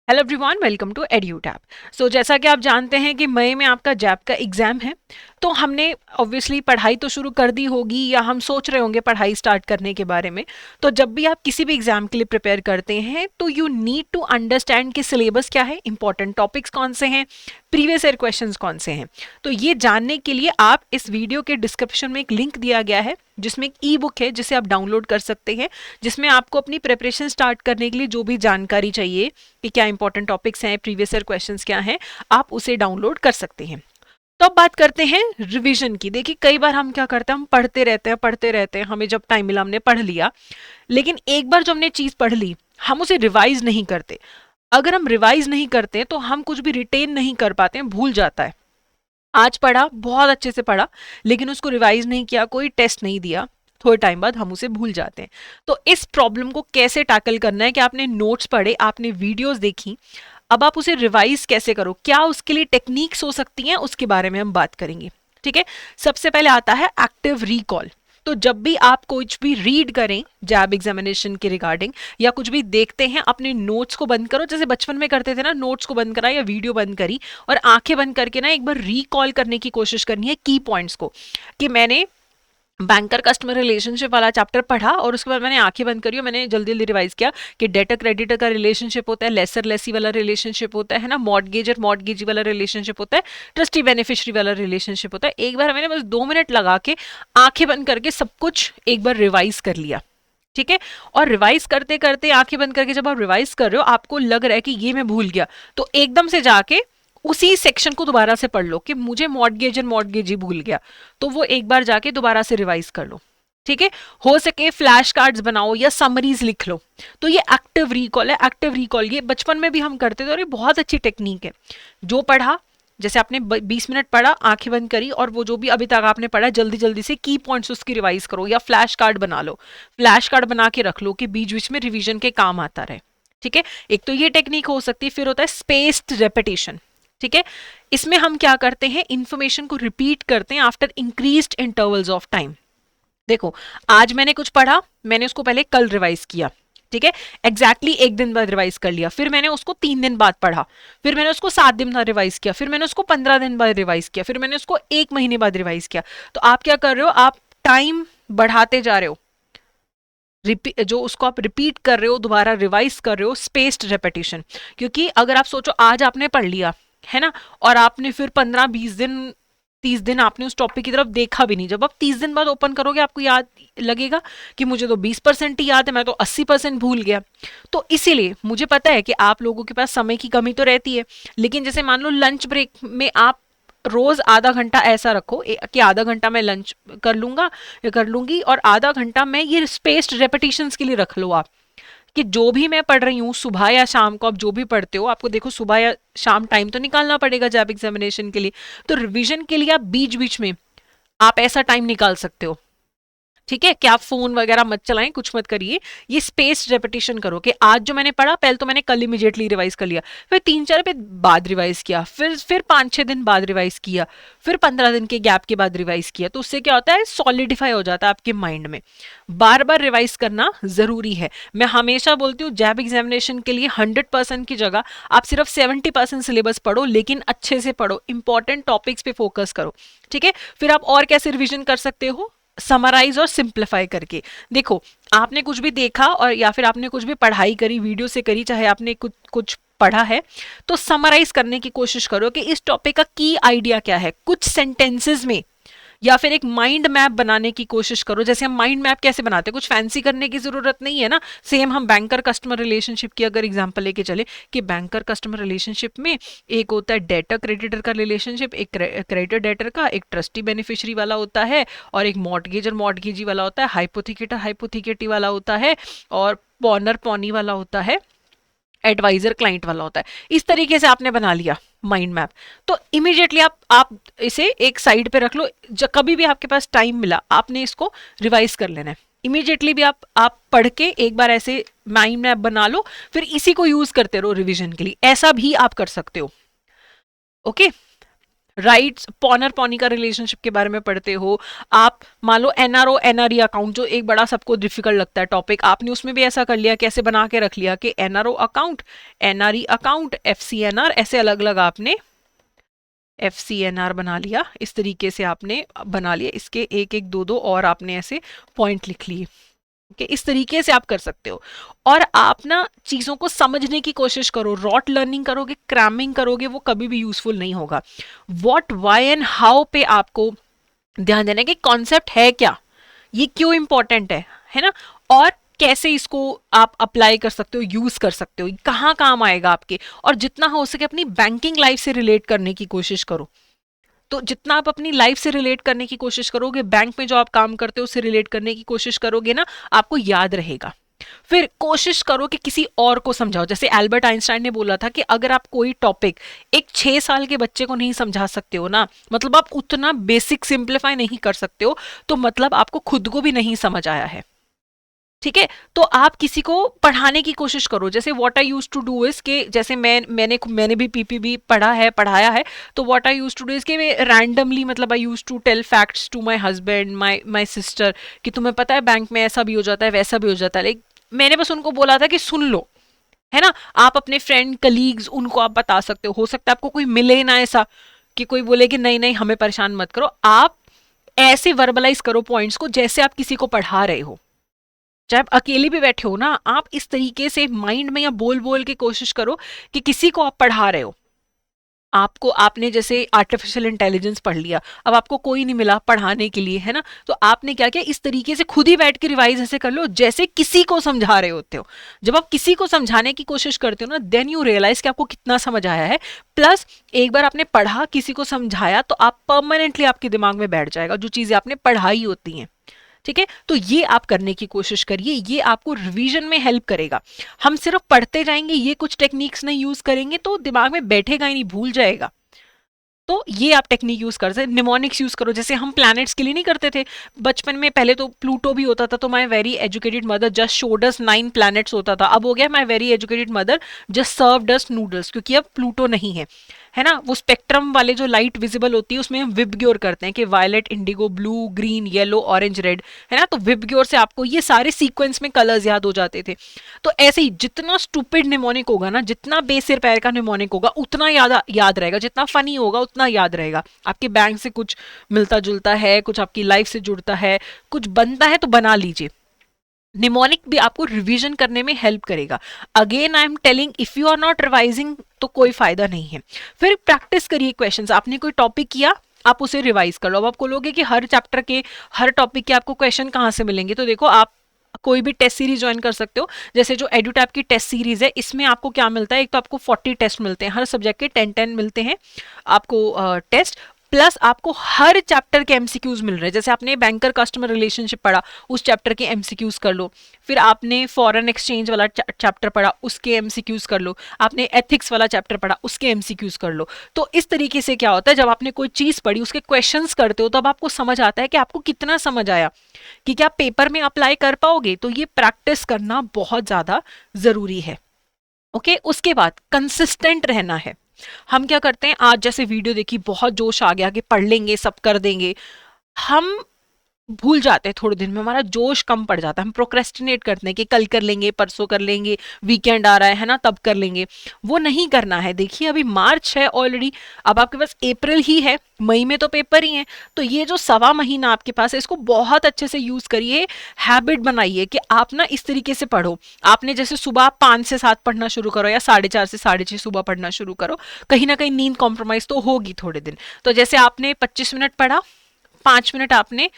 Hello everyone, welcome to Edutap. So जैसा कि आप जानते हैं कि मई में आपका जैप का एग्ज़ाम है, तो हमने ऑब्वियसली पढ़ाई तो शुरू कर दी होगी या हम सोच रहे होंगे पढ़ाई स्टार्ट करने के बारे में। तो जब भी आप किसी भी एग्ज़ाम के लिए प्रिपेयर करते हैं तो यू नीड टू अंडरस्टैंड कि सिलेबस क्या है, इंपॉर्टेंट टॉपिक्स कौन से हैं, प्रीवियस ईयर क्वेश्चंस कौन से हैं। तो ये जानने के लिए आप इस वीडियो के डिस्क्रिप्शन में एक लिंक दिया गया है जिसमें एक ई बुक है जिसे आप डाउनलोड कर सकते हैं, जिसमें आपको अपनी प्रिपरेशन स्टार्ट करने के लिए जो भी जानकारी चाहिए कि क्या इंपॉर्टेंट टॉपिक्स हैं, प्रीवियस ईयर क्वेश्चंस क्या हैं, आप उसे डाउनलोड कर सकते हैं। तो अब बात करते हैं रिवीजन की। देखिए, कई बार हम क्या करते हैं, हम पढ़ते रहते हैं, हमें जब टाइम मिला हमने पढ़ लिया, लेकिन एक बार जो हमने चीज पढ़ ली हम उसे रिवाइज नहीं करते। अगर हम रिवाइज नहीं करते तो हम कुछ भी रिटेन नहीं कर पाते हैं, भूल जाता है। आज पढ़ा, बहुत अच्छे से पढ़ा, लेकिन उसको रिवाइज नहीं किया, कोई टेस्ट नहीं दिया, थोड़े टाइम बाद हम उसे भूल जाते हैं। तो इस प्रॉब्लम को कैसे टैकल करना है कि आपने नोट्स पढ़े, आपने वीडियोस देखी, अब आप उसे रिवाइज कैसे करो, क्या उसके लिए टेक्निक्स हो सकती हैं, उसके बारे में हम बात करेंगे। ठीक है। सबसे पहले आता है एक्टिव रिकॉल। तो जब भी आप कुछ भी रीड करें जैब एग्जामिनेशन के रिगार्डिंग या कुछ भी देखते हैं, अपने नोट्स को बंद करो, जैसे बचपन में करते थे ना, नोट्स को बंद करा या वीडियो बंद करी और आंखें बंद करके ना एक बार रिकॉल करने की कोशिश करनी है की पॉइंट्स को, कि मैंने बैंकर कस्टमर रिलेशनशिप वाला चैप्टर पढ़ा और उसके बाद मैंने आंखें बंद करी और मैंने जल्दी जल्दी रिवाइज किया कि डेटर क्रेडिटर का रिलेशनशिप होता है, लेसर लेसी वाला रिलेशनशिप होता है ना, मॉर्टगेजर मॉर्टगेजी वाला रिलेशनशिप होता है, ट्रस्टी बेनिफिशियरी वाला रिलेशनशिप होता है। एक बार मैंने बस 2 मिनट लगा के आंखें बंद करके सब कुछ एक बार रिवाइज कर लिया। ठीक है। और रिवाइज करते करते आंखें बंद करके जब आप रिवाइज कर रहे हो, आपको लग रहा है कि ये मैं भूल गया, तो एकदम से जाके उसी सेक्शन को दोबारा से पढ़ लो कि मुझे मॉर्टगेज और मॉर्टगेजी भूल गया, तो वो एक बार जाके दोबारा से रिवाइज कर लो। ठीक है। हो सके फ्लैश कार्ड्स बनाओ या समरीज लिख लो। तो ये एक्टिव रिकॉल है। एक्टिव रिकॉल ये बचपन में भी हम करते थे और ये बहुत अच्छी टेक्निक है। जो पढ़ा, जैसे आपने 20 मिनट पढ़ा, आंखें बंद करी, और वो जो भी अभी तक आपने पढ़ा जल्दी जल्दी से की पॉइंट्स उसकी रिवाइज करो या फ्लैश कार्ड बना लो। फ्लैश कार्ड बना के रख लो कि बीच बीच में रिवीजन के काम आता रहे। ठीक है। एक तो ये टेक्निक हो सकती है। फिर होता है स्पेस्ड रेपिटेशन। ठीक है। इसमें हम क्या करते हैं, इंफॉर्मेशन को रिपीट करते हैं after increased intervals of time. देखो, आज मैंने कुछ पढ़ा, मैंने उसको पहले कल रिवाइज किया। ठीक है। एग्जैक्टली एक दिन बाद रिवाइज कर लिया, फिर मैंने उसको 3 दिन बाद पढ़ा, फिर मैंने उसको 7 दिन बाद रिवाइज किया, फिर मैंने उसको 15 दिन बाद रिवाइज किया, फिर मैंने उसको 1 महीने बाद रिवाइज किया। तो आप क्या कर रहे हो, आप टाइम बढ़ाते जा रहे हो। जो उसको आप रिपीट कर रहे हो, दोबारा रिवाइज कर रहे हो, स्पेस्ड रेपिटेशन। क्योंकि अगर आप सोचो आज आपने पढ़ लिया है ना, और आपने फिर 15-20 दिन 30 दिन आपने उस टॉपिक की तरफ देखा भी नहीं, जब आप 30 दिन बाद ओपन करोगे आपको याद लगेगा कि मुझे तो 20% ही याद है, मैं तो 80% भूल गया। तो इसीलिए मुझे पता है कि आप लोगों के पास समय की कमी तो रहती है, लेकिन जैसे मान लो लंच ब्रेक में आप रोज आधा घंटा ऐसा रखो कि आधा घंटा मैं लंच कर लूंगा या कर लूंगी और आधा घंटा मैं ये स्पेस्ड रेपिटेशंस के लिए रख लो आप, कि जो भी मैं पढ़ रही हूँ सुबह या शाम को, आप जो भी पढ़ते हो, आपको देखो सुबह या शाम टाइम तो निकालना पड़ेगा जब एग्जामिनेशन के लिए। तो रिवीजन के लिए आप बीच बीच में आप ऐसा टाइम निकाल सकते हो। ठीक है, कि आप फोन वगैरह मत चलाएं, कुछ मत करिए, ये स्पेस्ड रेपिटेशन करो कि आज जो मैंने पढ़ा, पहले तो मैंने कल इमीडिएटली रिवाइज कर लिया, फिर 3-4 दिन बाद रिवाइज किया, फिर 5-6 दिन बाद रिवाइज किया, फिर 15 दिन के गैप के बाद रिवाइज किया। तो उससे क्या होता है, सॉलिडिफाई हो जाता है आपके माइंड में। बार बार रिवाइज करना जरूरी है। मैं हमेशा बोलती हूँ जैब एग्जामिनेशन के लिए 100% की जगह आप सिर्फ 70% सिलेबस पढ़ो, लेकिन अच्छे से पढ़ो, इंपॉर्टेंट टॉपिक्स पे फोकस करो। ठीक है। फिर आप और कैसे रिविजन कर सकते हो, समराइज और सिंप्लीफाई करके। देखो, आपने कुछ भी देखा और या फिर आपने कुछ भी पढ़ाई करी, वीडियो से करी, चाहे आपने कुछ कुछ पढ़ा है, तो समराइज करने की कोशिश करो कि इस टॉपिक का की आइडिया क्या है, कुछ सेंटेंसेस में, या फिर एक माइंड मैप बनाने की कोशिश करो। जैसे हम माइंड मैप कैसे बनाते हैं, कुछ फैंसी करने की जरूरत नहीं है ना। सेम हम बैंकर कस्टमर रिलेशनशिप की अगर एग्जांपल लेके चले, कि बैंकर कस्टमर रिलेशनशिप में एक होता है डेटर क्रेडिटर का रिलेशनशिप, एक क्रेडिटर डेटर का, एक ट्रस्टी बेनिफिशियरी वाला होता है, और एक मॉर्टगेजर मॉर्टगेजी वाला होता है, हाइपोथिकेटर हाइपोथिकेटी वाला होता है, और पॉनर पॉनी वाला होता है, एडवाइजर क्लाइंट वाला होता है। इस तरीके से आपने बना लिया माइंड मैप, तो इमीडिएटली आप इसे एक साइड पे रख लो। जब कभी भी आपके पास टाइम मिला आपने इसको रिवाइज कर लेना है। इमीडिएटली भी आप पढ़ के एक बार ऐसे माइंड मैप बना लो, फिर इसी को यूज करते रहो रिवीजन के लिए, ऐसा भी आप कर सकते हो। ओके। राइट्स, पॉनर पॉनी का रिलेशनशिप के बारे में पढ़ते हो। आप मान लो एनआरओ एनआरई अकाउंट, जो एक बड़ा सबको डिफिकल्ट लगता है टॉपिक, आपने उसमें भी ऐसा कर लिया, कैसे बना के रख लिया कि NRO account, NRE account, FCNR, ऐसे अलग अलग आपने एफसीएनआर बना लिया। इस तरीके से आपने बना लिया, इसके एक एक दो दो और आपने ऐसे पॉइंट लिख लिए कि इस तरीके से आप कर सकते हो। और आप ना चीज़ों को समझने की कोशिश करो। रॉट लर्निंग करोगे, क्रैमिंग करोगे, वो कभी भी यूजफुल नहीं होगा। व्हाट, व्हाई एंड हाउ पे आपको ध्यान देना है कि कॉन्सेप्ट है क्या, ये क्यों इंपॉर्टेंट है ना, और कैसे इसको आप अप्लाई कर सकते हो, यूज कर सकते हो, कहाँ काम आएगा आपके। और जितना हो सके अपनी बैंकिंग लाइफ से रिलेट करने की कोशिश करो। तो जितना आप अपनी लाइफ से रिलेट करने की कोशिश करोगे, बैंक में जो आप काम करते हो उससे रिलेट करने की कोशिश करोगे ना, आपको याद रहेगा। फिर कोशिश करो कि किसी और को समझाओ। जैसे एल्बर्ट आइंस्टाइन ने बोला था कि अगर आप कोई टॉपिक एक 6 साल के बच्चे को नहीं समझा सकते हो ना, मतलब आप उतना बेसिक सिंप्लीफाई नहीं कर सकते हो, तो मतलब आपको खुद को भी नहीं समझ आया है। ठीक है, तो आप किसी को पढ़ाने की कोशिश करो। जैसे what I use to do is के, जैसे मैंने भी पीपीबी पढ़ा है, पढ़ाया है, तो what I use to do is के रैंडमली, मतलब I use to tell facts to my husband, my sister, कि तुम्हें पता है बैंक में ऐसा भी हो जाता है, वैसा भी हो जाता है। लाइक मैंने बस उनको बोला था कि सुन लो, है ना। आप अपने फ्रेंड कलीग्स उनको आप बता सकते हो सकता है आपको कोई मिले ना ऐसा कि कोई बोले कि नहीं नहीं हमें परेशान मत करो। आप ऐसे वर्बलाइज करो पॉइंट्स को जैसे आप किसी को पढ़ा रहे हो। चाहे आप अकेले भी बैठे हो ना, आप इस तरीके से माइंड में या बोल बोल के कोशिश करो कि किसी को आप पढ़ा रहे हो। आपको, आपने जैसे आर्टिफिशियल इंटेलिजेंस पढ़ लिया, अब आपको कोई नहीं मिला पढ़ाने के लिए, है ना, तो आपने क्या किया, इस तरीके से खुद ही बैठ के रिवाइज ऐसे कर लो जैसे किसी को समझा रहे होते हो। जब आप किसी को समझाने की कोशिश करते हो ना, देन यू रियलाइज कि आपको कितना समझ आया है। प्लस एक बार आपने पढ़ा, किसी को समझाया, तो आप परमानेंटली आपके दिमाग में बैठ जाएगा जो चीजें आपने पढ़ाई होती हैं। ठीक है, तो ये आप करने की कोशिश करिए, ये आपको रिवीजन में हेल्प करेगा। हम सिर्फ पढ़ते जाएंगे, ये कुछ टेक्निक्स नहीं यूज करेंगे तो दिमाग में बैठेगा ही नहीं, भूल जाएगा। तो ये आप टेक्निक यूज कर सकते, निमोनिक्स यूज करो। जैसे हम प्लैनेट्स के लिए नहीं करते थे बचपन में, पहले तो प्लूटो भी होता था, तो my very educated mother just showed us 9 planets होता था, अब हो गया my very educated mother just served us noodles, क्योंकि अब प्लूटो नहीं है ना। वो स्पेक्ट्रम वाले जो लाइट विजिबल होती है उसमें हम विबग्योर करते हैं कि violet, indigo, blue, green, yellow, orange, red, है ना। तो विबग्योर से आपको ये सारे सीक्वेंस में कलर्स याद हो जाते थे। तो ऐसे ही जितना स्टूपिड निमोनिक होगा ना, जितना बेसिर पैर का निमोनिक होगा, उतना याद रहेगा, जितना फनी होगा उतना याद रहेगा। आपके बैंक से कुछ मिलता जुलता है, कुछ आपकी लाइफ से जुड़ता है, कुछ बनता है, तो बना लीजिए। निमोनिक भी आपको रिवीजन करने में हेल्प करेगा। Again I am telling, if you are not revising तो कोई फायदा नहीं है। फिर प्रैक्टिस करिए क्वेश्चंस। आपने कोई टॉपिक किया, आप उसे रिवाइज कर लो। अब आप बोलोगे कि हर चैप्टर के, हर टॉपिक के आपको क्वेश्चन कहाँ से मिलेंगे, तो देखो आप कोई भी टेस्ट सीरीज ज्वाइन कर सकते हो। जैसे जो एडुटैप की टेस्ट सीरीज है, इसमें आपको क्या मिलता है, एक तो आपको 40 टेस्ट मिलते हैं, हर सब्जेक्ट के 10-10 मिलते हैं आपको टेस्ट। प्लस आपको हर चैप्टर के एमसीक्यूज मिल रहे हैं। जैसे आपने बैंकर कस्टमर रिलेशनशिप पढ़ा, उस चैप्टर के एमसीक्यूज कर लो। फिर आपने फॉरेन एक्सचेंज वाला चैप्टर पढ़ा, उसके एमसीक्यूज कर लो। आपने एथिक्स वाला चैप्टर पढ़ा, उसके एमसीक्यूज कर लो। तो इस तरीके से क्या होता है, जब आपने कोई चीज पढ़ी, उसके क्वेश्चंस करते हो, तब आपको समझ आता है कि आपको कितना समझ आया, कि क्या पेपर में अप्लाई कर पाओगे। तो ये प्रैक्टिस करना बहुत ज्यादा जरूरी है। ओके, उसके बाद कंसिस्टेंट रहना है। हम क्या करते हैं, आज जैसे वीडियो देखी, बहुत जोश आ गया कि पढ़ लेंगे, सब कर देंगे, हम भूल जाते हैं, थोड़े दिन में हमारा जोश कम पड़ जाता है, हम प्रोक्रेस्टिनेट करते हैं कि कल कर लेंगे, परसों कर लेंगे, वीकेंड आ रहा है ना, तब कर लेंगे। वो नहीं करना है। देखिए अभी मार्च है ऑलरेडी, अब आपके पास अप्रैल ही है, मई में तो पेपर ही है। तो ये जो सवा महीना आपके पास है, इसको बहुत अच्छे से यूज करिए। हैबिट बनाइए कि आप ना इस तरीके से पढ़ो। आपने जैसे सुबह 5 से 7 पढ़ना शुरू करो, या 4:30 से 6:30 सुबह पढ़ना शुरू करो। कहीं ना कहीं नींद कॉम्प्रोमाइज तो होगी थोड़े दिन। तो जैसे आपने 25 मिनट पढ़ा, 5 मिनट आपने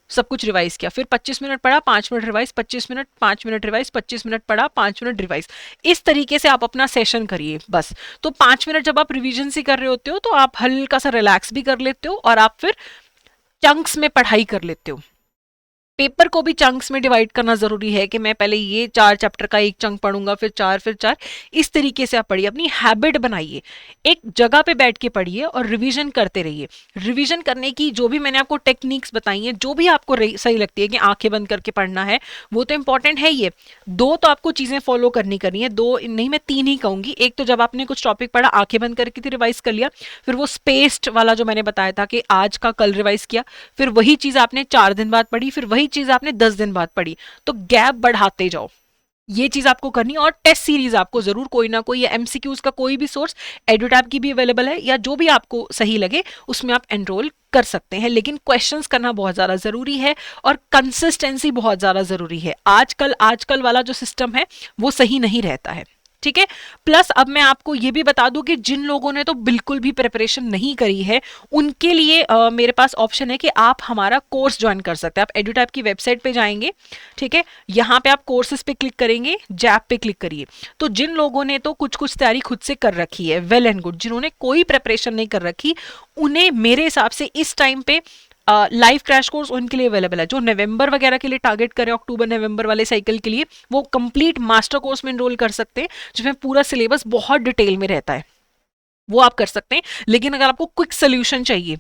सब कुछ रिवाइज किया, फिर 25 मिनट पढ़ा, 5 minute revise, 25 minute, 5 minute revise, 25 minute पढ़ा, 5 मिनट रिवाइज। इस तरीके से आप अपना सेशन करिए बस। तो 5 मिनट जब आप रिवीजन से कर रहे होते हो, तो आप हल्का सा रिलैक्स भी कर लेते हो, और आप फिर चंक्स में पढ़ाई कर लेते हो। पेपर को भी चंक्स में डिवाइड करना जरूरी है कि मैं पहले ये 4 चैप्टर का एक चंक पढ़ूंगा, फिर 4 फिर 4। इस तरीके से आप पढ़िए, अपनी हैबिट बनाइए, एक जगह पे बैठ के पढ़िए और रिवीजन करते रहिए। रिवीजन करने की जो भी मैंने आपको टेक्निक्स बताई हैं, जो भी आपको सही लगती है कि आंखें बंद करके पढ़ना है, वो तो इंपॉर्टेंट है। ये 2 तो आपको चीजें फॉलो करनी है, 2 नहीं मैं 3 ही कहूंगी। एक तो जब आपने कुछ टॉपिक पढ़ा, आंखें बंद करके रिवाइज कर लिया, फिर वो स्पेस्ड वाला जो मैंने बताया था कि आज का कल रिवाइज किया, फिर वही चीज आपने 4 दिन बाद पढ़ी, फिर वही चीज आपने 10 दिन बाद पढ़ी, तो गैप बढ़ाते जाओ। ये चीज आपको करनी है। और टेस्ट सीरीज आपको जरूर कोई ना कोई, या एमसीक्यूज का कोई भी सोर्स, एडुटैब की भी अवेलेबल है, या जो भी आपको सही लगे उसमें आप एनरोल कर सकते हैं। लेकिन क्वेश्चंस करना बहुत ज्यादा जरूरी है और कंसिस्टेंसी बहुत ज्यादा जरूरी है। आजकल वाला जो सिस्टम है वो सही नहीं रहता है, ठीक है। प्लस अब मैं आपको ये भी बता दूं कि जिन लोगों ने तो बिल्कुल भी प्रिपरेशन नहीं करी है, उनके लिए मेरे पास ऑप्शन है कि आप हमारा कोर्स ज्वाइन कर सकते हैं। आप एडुटैब की वेबसाइट पे जाएंगे, ठीक है, यहाँ पे आप कोर्सेज पे क्लिक करेंगे, जैप पे क्लिक करिए। तो जिन लोगों ने तो कुछ कुछ तैयारी खुद से कर रखी है, वेल एंड गुड। जिन्होंने कोई प्रिपरेशन नहीं कर रखी, उन्हें मेरे हिसाब से इस टाइम पे लाइव क्रैश कोर्स उनके लिए अवेलेबल है। जो नवंबर वगैरह के लिए टारगेट करें, अक्टूबर नवंबर वाले साइकिल के लिए, वो कंप्लीट मास्टर कोर्स में एनरोल कर सकते हैं, जिसमें पूरा सिलेबस बहुत डिटेल में रहता है, वो आप कर सकते हैं। लेकिन अगर आपको क्विक सोल्यूशन चाहिए,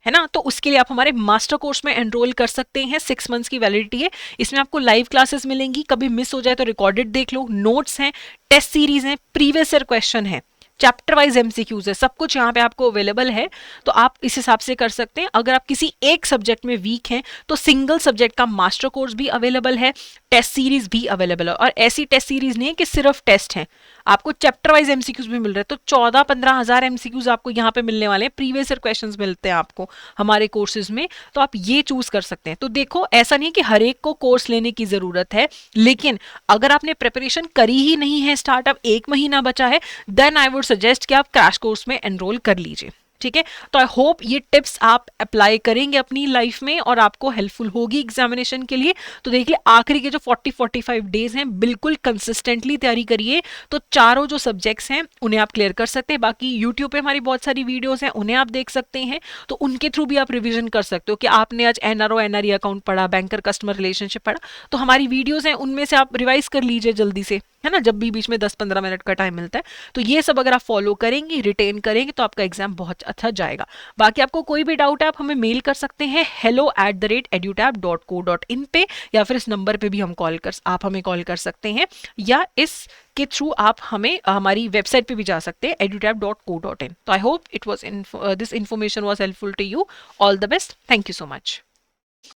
है ना, तो उसके लिए आप हमारे मास्टर कोर्स में एनरोल कर सकते हैं। 6 मंथ्स की वैलिडिटी है। इसमें आपको लाइव क्लासेस मिलेंगी, कभी मिस हो जाए तो रिकॉर्डेड देख लो, नोट्स हैं, टेस्ट सीरीज हैं, प्रीवियस ईयर क्वेश्चन है, चैप्टर वाइज एमसीक्यूज है, सब कुछ यहाँ पे आपको अवेलेबल है। तो आप इस हिसाब से कर सकते हैं। अगर आप किसी एक सब्जेक्ट में वीक हैं, तो सिंगल सब्जेक्ट का मास्टर कोर्स भी अवेलेबल है, टेस्ट सीरीज भी अवेलेबल है। और ऐसी टेस्ट सीरीज नहीं है कि सिर्फ टेस्ट हैं, आपको चैप्टर वाइज एमसीक्यूज भी मिल रहे हैं। तो 14-15 हजार एमसीक्यूज आपको यहाँ पे मिलने वाले हैं, प्रीवियस ईयर क्वेश्चंस मिलते हैं आपको हमारे कोर्सेज में। तो आप ये चूज कर सकते हैं। तो देखो, ऐसा नहीं कि हर एक को कोर्स लेने की जरूरत है, लेकिन अगर आपने प्रिपरेशन करी ही नहीं है, स्टार्टअप 1 महीना बचा है, देन आई वुड सजेस्ट कि आप क्रैश कोर्स में एनरोल कर लीजिए, ठीक है। तो आई होप ये टिप्स आप अप्लाई करेंगे अपनी लाइफ में और आपको हेल्पफुल होगी एग्जामिनेशन के लिए। तो देखिए, आखिरी के जो 40-45 डेज हैं, बिल्कुल कंसिस्टेंटली तैयारी करिए, तो चारों जो सब्जेक्ट्स हैं उन्हें आप क्लियर कर सकते हैं। बाकी यूट्यूब पे हमारी बहुत सारी वीडियोस हैं, उन्हें आप देख सकते हैं, तो उनके थ्रू भी आप रिविजन कर सकते हो कि आपने आज एनआरओ एनआरई अकाउंट पढ़ा, बैंकर कस्टमर रिलेशनशिप पढ़ा, तो हमारी वीडियोज हैं, उनमें से आप रिवाइज कर लीजिए जल्दी से, है ना, जब भी बीच में 10-15 मिनट का टाइम मिलता है। तो ये सब अगर आप फॉलो करेंगे, रिटेन करेंगे, तो आपका एग्जाम बहुत अच्छा जाएगा। बाकी आपको कोई भी डाउट है, आप हमें मेल कर सकते हैं hello@edutab.co.in पे, या फिर इस नंबर पे भी आप हमें कॉल कर सकते हैं, या इस के थ्रू आप हमें हमारी वेबसाइट पे भी जा सकते हैं, edutab.co.in। तो I hope this information was helpful to you. All the best, thank you so much.